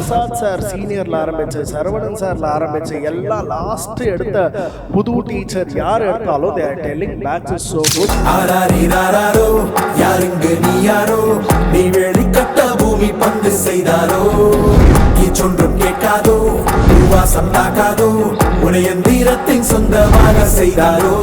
Prasad sir சீனியர்ல ஆரம்பிச்சு சரவணன் சார்ல ஆரம்பிச்சு எல்லாம் லாஸ்ட் எடுத்த புது டீச்சர் யார் எடுத்தாலும் they are telling maths is so good. ஆராரிராரோ யாருங்க நீ யாரோ நீ வெளிக்கட்ட பூமி பந்து செய்தாரோ சொன்றும் கேட்காதோ வாசம் தாக்காதோ உனைய தீரத்தின் சொந்தமாக செய்தாரோ